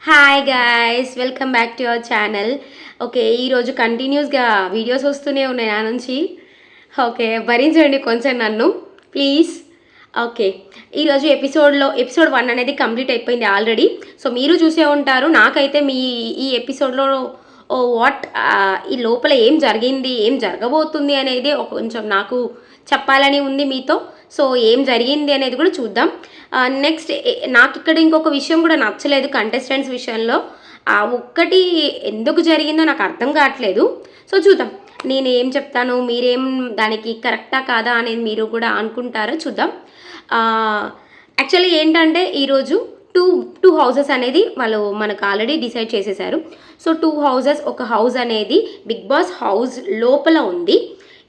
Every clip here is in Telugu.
Hi guys, welcome back to your channel. Okay, ఈరోజు కంటిన్యూస్గా వీడియోస్ వస్తూనే ఉన్నాయి నా నుంచి. ఓకే, భరించండి కొంచెం నన్ను ప్లీజ్. ఓకే, ఈరోజు ఎపిసోడ్ 1 అనేది కంప్లీట్ అయిపోయింది ఆల్రెడీ. సో మీరు చూసే ఉంటారు. నాకైతే ఈ ఎపిసోడ్లో వాట్ ఈ లోపల ఏం జరిగింది, ఏం జరగబోతుంది అనేది కొంచెం నాకు చెప్పాలని ఉంది మీతో. సో ఏం జరిగింది అనేది కూడా చూద్దాం. నెక్స్ట్ నాకు ఇక్కడ ఇంకొక విషయం కూడా నచ్చలేదు కంటెస్టెంట్స్ విషయంలో. ఒక్కటి ఎందుకు జరిగిందో నాకు అర్థం కావట్లేదు. సో చూద్దాం, నేను ఏం చెప్తాను, మీరేం దానికి కరెక్టా కాదా అనేది మీరు కూడా అనుకుంటారో చూద్దాం. యాక్చువల్లీ ఏంటంటే ఈరోజు టూ హౌసెస్ అనేది వాళ్ళు మనకు ఆల్రెడీ డిసైడ్ చేసేసారు. సో 2 హౌసెస్, ఒక హౌస్ అనేది బిగ్ బాస్ హౌస్ లోపల ఉంది,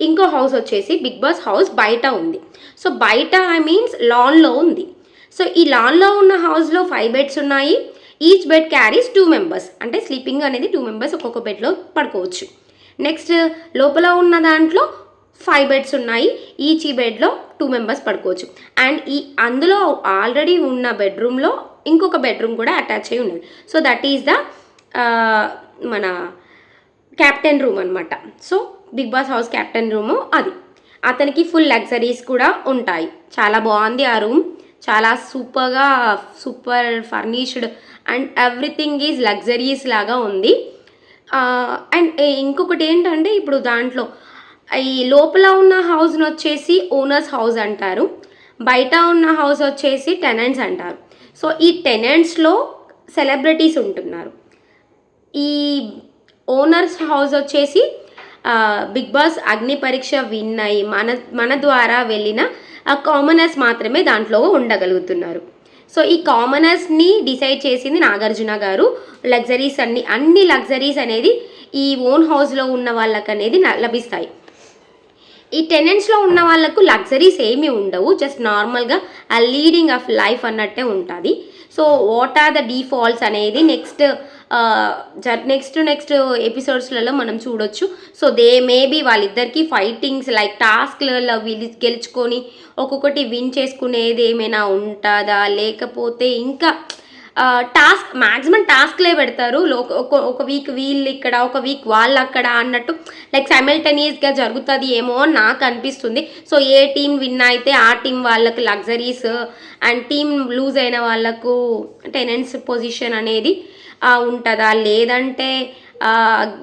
ఇంకో హౌస్ వచ్చేసి బిగ్ బాస్ హౌస్ బయట ఉంది. సో బయట మీన్స్ లాన్లో ఉంది. సో ఈ లాన్లో ఉన్న హౌస్లో 5 బెడ్స్ ఉన్నాయి. ఈచ్ బెడ్ క్యారీస్ 2 మెంబర్స్, అంటే స్లీపింగ్ అనేది 2 మెంబర్స్ ఒక్కొక్క బెడ్లో పడుకోవచ్చు. నెక్స్ట్ లోపల ఉన్న దాంట్లో 5 బెడ్స్ ఉన్నాయి. ఈచ్ ఈ బెడ్లో 2 మెంబర్స్ పడుకోవచ్చు. అండ్ అందులో ఆల్రెడీ ఉన్న బెడ్రూమ్లో ఇంకొక బెడ్రూమ్ కూడా అటాచ్ అయి ఉన్నది. సో దట్ ఈస్ ద మన క్యాప్టెన్ రూమ్ అనమాట. So Bigg Boss house captain room అది. అతనికి ఫుల్ లగ్జరీస్ కూడా ఉంటాయి. చాలా బాగుంది ఆ రూమ్, చాలా super furnished and everything is luxuries లాగా ఉంది. అండ్ ఇంకొకటి ఏంటంటే ఇప్పుడు దాంట్లో ఈ లోపల ఉన్న హౌస్ని వచ్చేసి ఓనర్స్ హౌస్ అంటారు, బయట ఉన్న హౌస్ వచ్చేసి టెనెంట్స్ అంటారు. సో ఈ టెనెంట్స్లో సెలబ్రిటీస్ ఉంటున్నారు. ఈ ఓనర్స్ హౌస్ వచ్చేసి బిగ్ బాస్ అగ్ని పరీక్ష విన్ అయ్యి మన ద్వారా వెళ్ళిన కామనర్స్ మాత్రమే దాంట్లో ఉండగలుగుతున్నారు. సో ఈ కామనర్స్ని డిసైడ్ చేసింది నాగార్జున గారు. లగ్జరీస్ అన్ని లగ్జరీస్ అనేది ఈ ఓన్ హౌస్లో ఉన్న వాళ్ళకి అనేది లభిస్తాయి. ఈ టెనెంట్స్లో ఉన్న వాళ్ళకు లగ్జరీస్ ఏమీ ఉండవు, జస్ట్ నార్మల్గా ఆ లీడింగ్ ఆఫ్ లైఫ్ అన్నట్టే ఉంటుంది. So what are the defaults అనేది నెక్స్ట్ ఎపిసోడ్స్లలో మనం చూడొచ్చు. సో దే మేబీ వాళ్ళిద్దరికి ఫైటింగ్స్ లైక్ టాస్క్లలో గెలుచుకొని ఒక్కొక్కటి విన్ చేసుకునేది ఏమైనా ఉంటుందా, లేకపోతే ఇంకా మ్యాక్సిమం టాస్క్లే పెడతారు. ఒక వీక్ వీళ్ళు ఇక్కడ, ఒక వీక్ వాళ్ళు అక్కడ అన్నట్టు లైక్ సైమల్టేనియస్గా జరుగుతుంది ఏమో అని నాకు అనిపిస్తుంది. సో ఏ టీం విన్ అయితే ఆ టీం వాళ్ళకు లగ్జరీస్ అండ్ టీం లూజ్ అయిన వాళ్ళకు టెనెంట్స్ పొజిషన్ అనేది ఉంటుందా, లేదంటే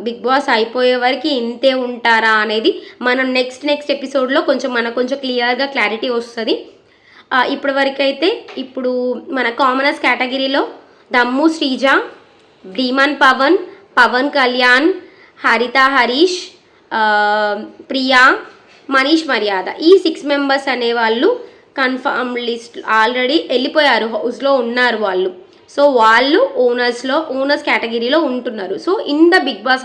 బిగ్ బాస్ అయిపోయే వరకు ఇంతే ఉంటారా అనేది మనం నెక్స్ట్ ఎపిసోడ్లో కొంచెం క్లియర్గా క్లారిటీ వస్తుంది. ఇప్పటి వరకు అయితే ఇప్పుడు మన కామనర్స్ కేటగిరీలో దమ్ము శ్రీజ, ధీమన్ పవన్ కళ్యాణ్, హరిత హరీష్, ప్రియా, మనీష్ మర్యాద, ఈ 6 మెంబర్స్ అనేవాళ్ళు కన్ఫర్మ్ లిస్ట్ ఆల్రెడీ వెళ్ళిపోయారు, హౌస్లో ఉన్నారు వాళ్ళు. సో వాళ్ళు ఓనర్స్ కేటగిరీలో ఉంటున్నారు. So in the Bigg Boss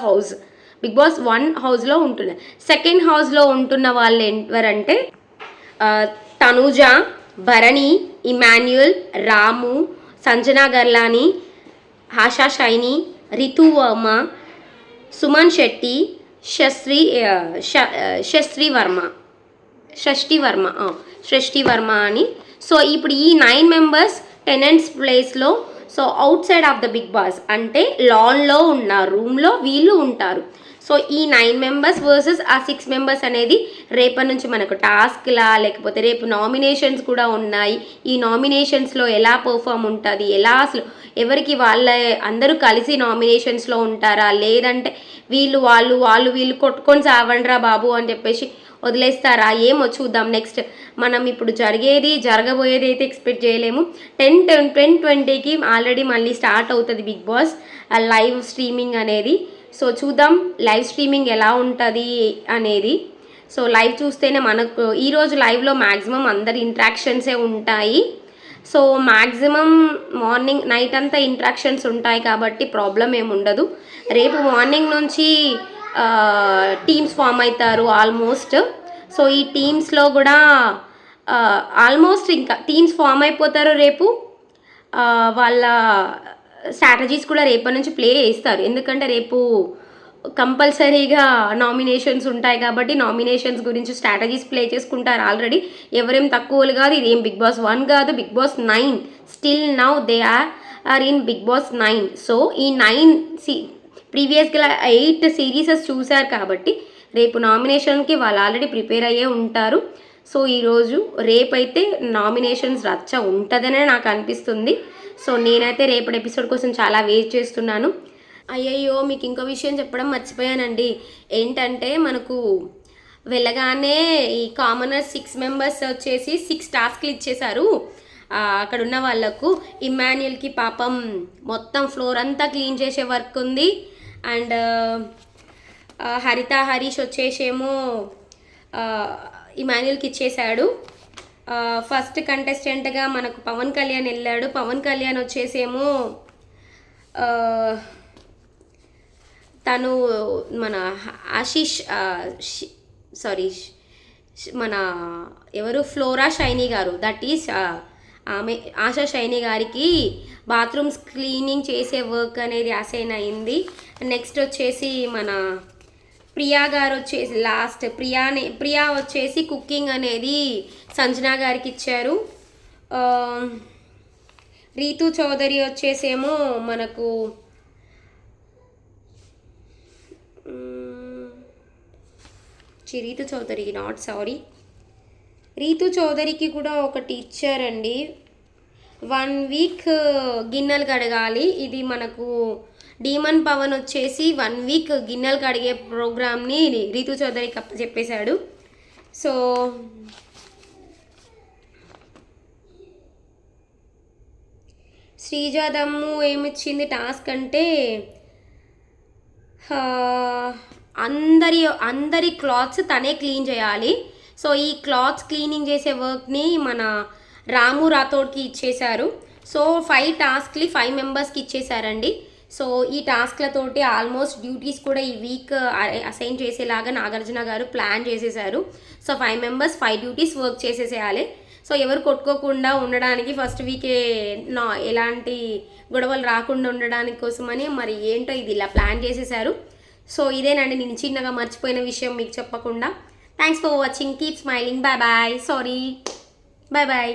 1 హౌస్లో ఉంటున్నారు. సెకండ్ హౌస్లో ఉంటున్న వాళ్ళు ఎవరంటే తనూజ, భరణి, ఇమాన్యుయల్, రాము, సంజనా గర్లాని, ఆశా షైని, రితు వర్మ, సుమన్ శెట్టి, షష్ఠి వర్మ అని. సో ఇప్పుడు ఈ 9 మెంబర్స్ టెనెంట్స్ ప్లేస్లో, so outside of the Bigg Boss అంటే లాన్లో ఉన్న రూమ్లో వీళ్ళు ఉంటారు. సో ఈ 9 మెంబర్స్ వర్సెస్ ఆ 6 మెంబర్స్ అనేది రేపటి నుంచి మనకు టాస్క్లా, లేకపోతే రేపు నామినేషన్స్ కూడా ఉన్నాయి. ఈ నామినేషన్స్లో ఎలా పర్ఫామ్ ఉంటుంది, ఎలా అసలు ఎవరికి అందరూ కలిసి నామినేషన్స్లో ఉంటారా, లేదంటే వీళ్ళు కొట్టుకొని సావండ్రా బాబు అని చెప్పేసి వదిలేస్తారా, ఏమో చూద్దాం. నెక్స్ట్ మనం ఇప్పుడు జరగబోయేది అయితే ఎక్స్పెక్ట్ చేయలేము. 10-20కి ఆల్రెడీ మళ్ళీ స్టార్ట్ అవుతుంది బిగ్ బాస్ లైవ్ స్ట్రీమింగ్ అనేది. సో చూద్దాం లైవ్ స్ట్రీమింగ్ ఎలా ఉంటుంది అనేది. సో లైవ్ చూస్తేనే మనకు ఈరోజు లైవ్లో మ్యాక్సిమం అందరి ఇంట్రాక్షన్సే ఉంటాయి. సో మ్యాక్సిమం మార్నింగ్ నైట్ అంతా ఇంట్రాక్షన్స్ ఉంటాయి కాబట్టి ప్రాబ్లం ఏమి ఉండదు. రేపు మార్నింగ్ నుంచి టీమ్స్ ఫామ్ అవుతారు ఆల్మోస్ట్. సో ఈ టీమ్స్లో కూడా ఆల్మోస్ట్ ఇంకా టీమ్స్ ఫామ్ అయిపోతారు రేపు. వాళ్ళ స్ట్రాటజీస్ కూడా రేపటి నుంచి ప్లే చేస్తారు, ఎందుకంటే రేపు కంపల్సరీగా నామినేషన్స్ ఉంటాయి కాబట్టి నామినేషన్స్ గురించి స్ట్రాటజీస్ ప్లే చేసుకుంటారు ఆల్రెడీ. ఎవరేం తక్కువలు కాదు, ఇది ఏం బిగ్ బాస్ 1 కాదు, Bigg Boss 9. Still now they are are in Bigg Boss 9. So ఈ 9 ప్రీవియస్గా 8 సిరీసెస్ చూశారు కాబట్టి రేపు నామినేషన్కి వాళ్ళు ఆల్రెడీ ప్రిపేర్ అయ్యే ఉంటారు. సో ఈరోజు రేపైతే నామినేషన్స్ రచ్చ ఉంటుందనే నాకు అనిపిస్తుంది. సో నేనైతే రేపటి ఎపిసోడ్ కోసం చాలా వెయిట్ చేస్తున్నాను. అయ్యయ్యో, మీకు ఇంకో విషయం చెప్పడం మర్చిపోయానండి. ఏంటంటే మనకు వెళ్ళగానే ఈ కామనర్స్ 6 మెంబర్స్ వచ్చేసి 6 టాస్క్లు ఇచ్చేశారు అక్కడ ఉన్న వాళ్ళకు. ఇమ్మాన్యుయల్కి పాపం మొత్తం ఫ్లోర్ అంతా క్లీన్ చేసే వర్క్ ఉంది. అండ్ హరిత హరీష్ వచ్చేసేమో ఇమాన్యుయల్కి ఇచ్చేశాడు. ఫస్ట్ కంటెస్టెంట్గా మనకు పవన్ కళ్యాణ్ వెళ్ళాడు. పవన్ కళ్యాణ్ వచ్చేసేమో తను మన ఆశీష్ మన ఎవరు ఫ్లోరా షైనీ గారు, దట్ ఈస్ ఆమె ఆశా షైనీ గారికి బాత్రూమ్స్ క్లీనింగ్ చేసే వర్క్ అనేది అసైన్ అయింది. నెక్స్ట్ వచ్చేసి మన ప్రియా గారు వచ్చేసి లాస్ట్ ప్రియా వచ్చేసి కుకింగ్ అనేది సంజనా గారికి ఇచ్చారు. రీతు చౌదరి వచ్చేసేమో మనకు రీతు చౌదరికి కూడా ఒకటి ఇచ్చారండి. 1 వీక్ గిన్నెలు కడగాలి. ఇది మనకు డీమన్ పవన్ వచ్చేసి 1 వీక్ గిన్నెలు కడిగే ప్రోగ్రామ్ని రీతు చౌదరికి చెప్పేశాడు. సో శ్రీజాదమ్ము ఏమిచ్చింది టాస్క్ అంటే అందరి క్లాత్స్ తనే క్లీన్ చేయాలి. సో ఈ క్లాత్స్ క్లీనింగ్ చేసే వర్క్ని మన రాము రాథోడ్కి ఇచ్చేశారు. సో 5 టాస్క్లు 5 మెంబర్స్కి ఇచ్చేశారండి. సో ఈ టాస్క్లతోటి ఆల్మోస్ట్ డ్యూటీస్ కూడా ఈ వీక్ అసైన్ చేసేలాగా నాగార్జున గారు ప్లాన్ చేసేసారు. సో 5 మెంబర్స్ 5 డ్యూటీస్ వర్క్ చేసేసేయాలి. సో ఎవరు కొట్టుకోకుండా ఉండడానికి ఫస్ట్ వీకే ఎలాంటి గొడవలు రాకుండా ఉండడానికి కోసమని మరి ఏంటో ఇది ఇలా ప్లాన్ చేసేసారు. సో ఇదేనండి నేను చిన్నగా మర్చిపోయిన విషయం మీకు చెప్పకుండా. Thanks for watching. Keep smiling. Bye bye. Sorry, bye bye.